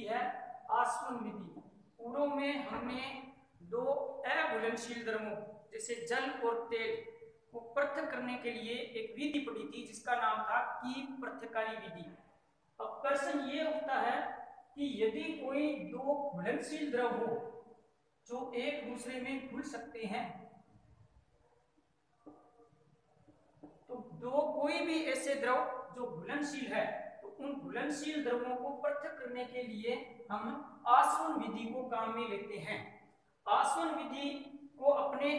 विधि है आसवन विधि। पूर्व में हमने दो अघुलनशील द्रवों जैसे जल और तेल को पृथक करने के लिए एक विधि पढ़ी थी जिसका नाम था कीप पृथक्कारी विधि। अब प्रश्न ये उठता है कि यदि कोई दो घुलनशील द्रव हो जो एक दूसरे में घुल सकते हैं, तो दो कोई भी ऐसे द्रव जो घुलनशील है तो उन घुलनशील द्रवों को पृथक करने के लिए हम आसवन विधि को काम में लेते हैं। आसवन विधि को अपने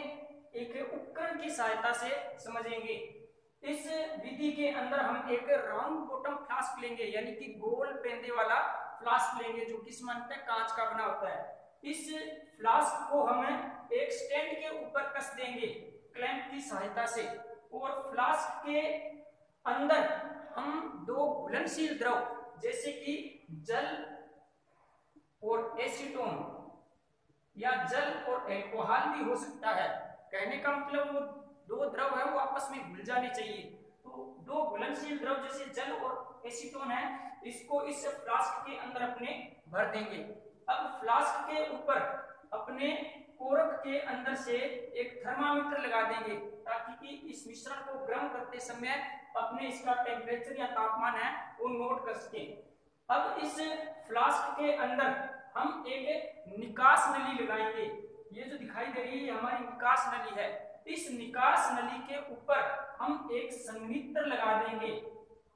एक उपकरण की सहायता से समझेंगे। इस विधि के अंदर हम एक राउंड बॉटम फ्लास्क लेंगे, यानी कि गोल पेंदे वाला फ्लास्क लेंगे जो किस मानते हैं कांच का बना होता है। इस फ्लास्क को हम एक स्टैंड के ऊपर कस देंगे क्लैंप की सहायता से, और फ्लास्क के अंदर हम दो घुलनशील द्रव जैसे कि जल और एसीटोन या जल और अल्कोहल भी हो सकता है। कहने का मतलब वो दो द्रव है वो आपस में घुल जाने चाहिए। तो दो घुलनशील द्रव जैसे जल और एसीटोन है, इसको इस फ्लास्क के अंदर अपने भर देंगे। अब फ्लास्क के ऊपर अपने कोरक के अंदर से एक थर्मामीटर लगा देंगे ताकि कि इस मिश्रण को गर्म करते समय अपने इसका टेम्परेचर या तापमान है वो नोट कर सके। अब इस फ्लास्क के अंदर हम एक निकास नली लगाएंगे। ये जो दिखाई दे रही है हमारी निकास नली है। इस निकास नली के ऊपर हम एक संघनित्र लगा देंगे।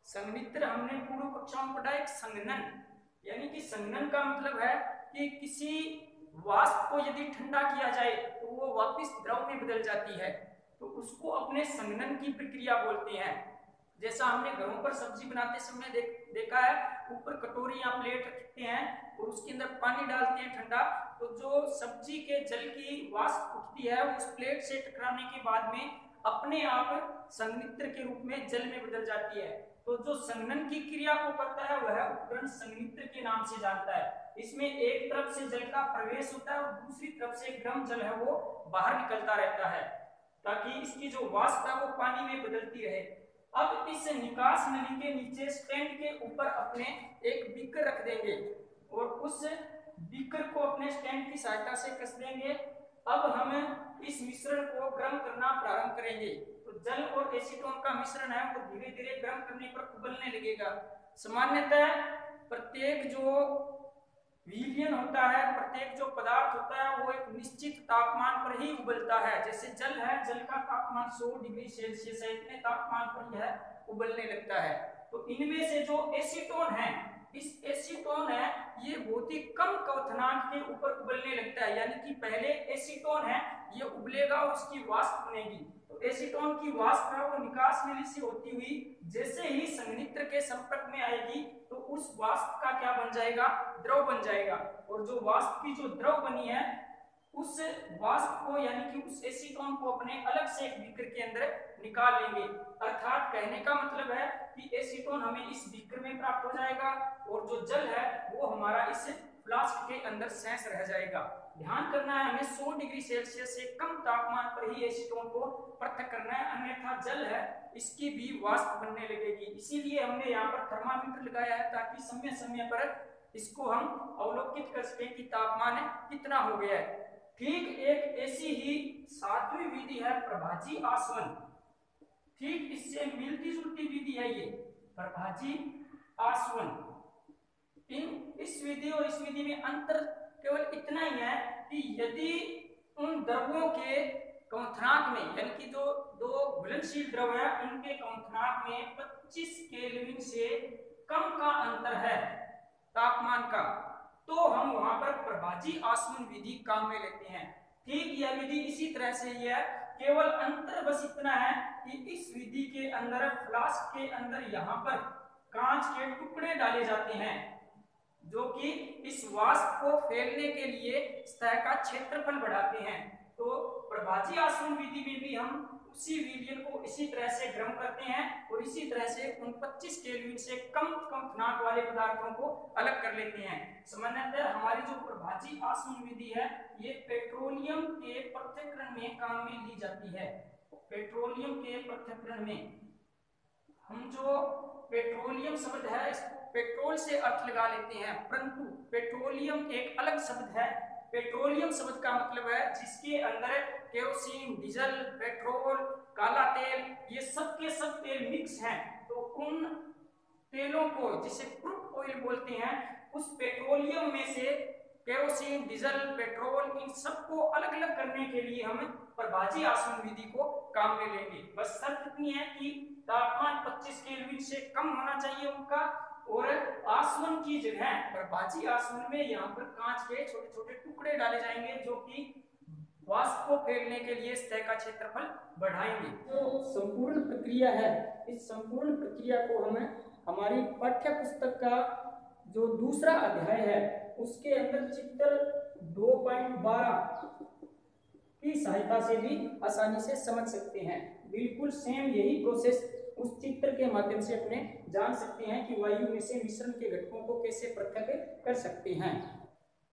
संघनित्र हमने पूर्व कक्षा में पढ़ा, एक संघनन, यानी कि संघनन का मतलब है कि किसी वाष्प को यदि ठंडा किया जाए तो वो वापस द्रव में बदल जाती है, तो उसको अपने संघनन की प्रक्रिया बोलते हैं। जैसा हमने घरों पर सब्जी बनाते समय देखा है, ऊपर कटोरी या प्लेट रखते हैं और उसके अंदर पानी डालते हैं ठंडा, तो जो सब्जी के जल की वाष्प उठती है उस प्लेट से टकराने के बाद में अपने आप संघनित्र के रूप में जल में बदल जाती है। तो जो संघनन की क्रिया को करता है वह उपकरण संघनित्र के नाम से जानता है। इसमें एक तरफ से जल का प्रवेश होता है और दूसरी तरफ से गर्म जल है वो बाहर निकलता रहता है ताकि इसकी जो वाष्प है वो पानी में बदलती रहे। अब इस निकास नली के नीचे स्टैंड के ऊपर अपने एक बीकर रख देंगे और उस बीकर को अपने स्टैंड की सहायता से कस देंगे। अब हम इस मिश्रण को गर्म करना प्रारंभ करेंगे। तो जल और एसीटोन का मिश्रण है वो धीरे धीरे गर्म करने पर उबलने लगेगा। सामान्यतः प्रत्येक जो विलयन होता है, प्रत्येक जो पदार्थ होता है वो एक निश्चित तापमान पर ही उबलता है। जैसे जल है, जल का तापमान 100 डिग्री सेल्सियस है, इतने तापमान पर यह उबलने लगता है। तो इनमें से जो एसीटोन है, इस एसीटोन है ये बहुत ही कम क्वथनांक के ऊपर उबलने लगता है, यानी कि पहले एसीटोन है ये उबलेगा और उसकी वाष्प बनेगी। तो एसीटोन की वाष्प है वो निकास नली से होती हुई जैसे ही संघनित्र के संपर्क में आएगी तो उस वाष्प का क्या बन जाएगा, द्रव बन जाएगा। और जो वाष्प की जो द्रव बनी है उस वाष्प को यानी कि उस एसीटोन को अपने अलग से एक बीकर के अंदर निकाल लेंगे। अर्थात कहने का मतलब है कि एसीटोन हमें इस बीकर में प्राप्त हो जाएगा और जो जल है वो हमारा इस फ्लास्क के अंदर शेष रह जाएगा। ध्यान करना है हमें 100 डिग्री सेल्सियस से कम तापमान पर ही एसीटोन को पृथक करना है, अन्यथा जल है इसकी भी वाष्प बनने लगेगी। इसीलिए हमने यहाँ पर थर्मामीटर लगाया है ताकि समय समय पर इसको हम अवलोकित कर सकें कि तापमान कितना हो गया है। ठीक एक ऐसी ही सातवीं विधि है प्रभाजी आसवन। ठीक इससे मिलती जुलती विधि है ये प्रभाजी आसवन। इस विधि और इस विधि में अंतर केवल इतना ही है कि यदि उन द्रवों के क्वथनांक में, यानी कि जो दो घुलनशील द्रव है उनके क्वथनांक में 25 केल्विन से कम का अंतर है तापमान का, तो हम वहां पर प्रभाजी आसवन विधि काम में लेते हैं। ठीक यह विधि इसी तरह से ही है, केवल अंतर बस इतना है कि इस विधि के अंदर फ्लास्क के अंदर यहाँ पर कांच के टुकड़े डाले जाते हैं जो कि इस वाष्प को फैलने के लिए सतह का क्षेत्रफल बढ़ाते हैं। तो प्रभाजी आसवन विधि में भी हम उसी विलयन को इसी तरह से गर्म करते हैं और इसी तरह से उन 25 केल्विन से कम क्वथनांक वाले पदार्थों को अलग कर लेते हैं। सामान्यतः हमारी जो प्रभाजी आसवन विधि है ये पेट्रोलियम के पृथक्करण में काम में ली जाती है। पेट्रोलियम के पृथक्करण में हम जो पेट्रोलियम शब्द है इसको पेट्रोल से अर्थ लगा लेते हैं, परंतु पेट्रोलियम एक अलग शब्द है। पेट्रोलियम शब्द का मतलब है जिसके अंदर केरोसिन, डीजल, पेट्रोल, काला तेल, ये सब के सब तेल मिक्स हैं। तो उन तेलों को जिसे क्रूड ऑयल बोलते हैं, उस पेट्रोलियम में से केरोसिन, डीजल, पेट्रोल, इन सबको अलग अलग करने के लिए हम प्रभाजी आसवन विधि को काम में लेंगे। बस शर्त इतनी है कि तापमान 25 केल्विन से कम होना चाहिए उनका, और आसवन की जगह प्रभाजी आसवन में यहाँ पर कांच के छोटे छोटे टुकड़े डाले जाएंगे जो कि वाष्प को फैलने के लिए सतह का क्षेत्रफल बढ़ाएंगे। जो संपूर्ण प्रक्रिया है, इस संपूर्ण प्रक्रिया को हम हमारी पाठ्य पुस्तक का जो दूसरा अध्याय है उसके अंदर चित्र 2.12 की सहायता से भी आसानी से समझ सकते हैं। बिल्कुल सेम यही प्रोसेस उस चित्र के माध्यम से अपने जान सकते हैं कि वायु में से मिश्रण के घटकों को कैसे पृथक कर सकते हैं।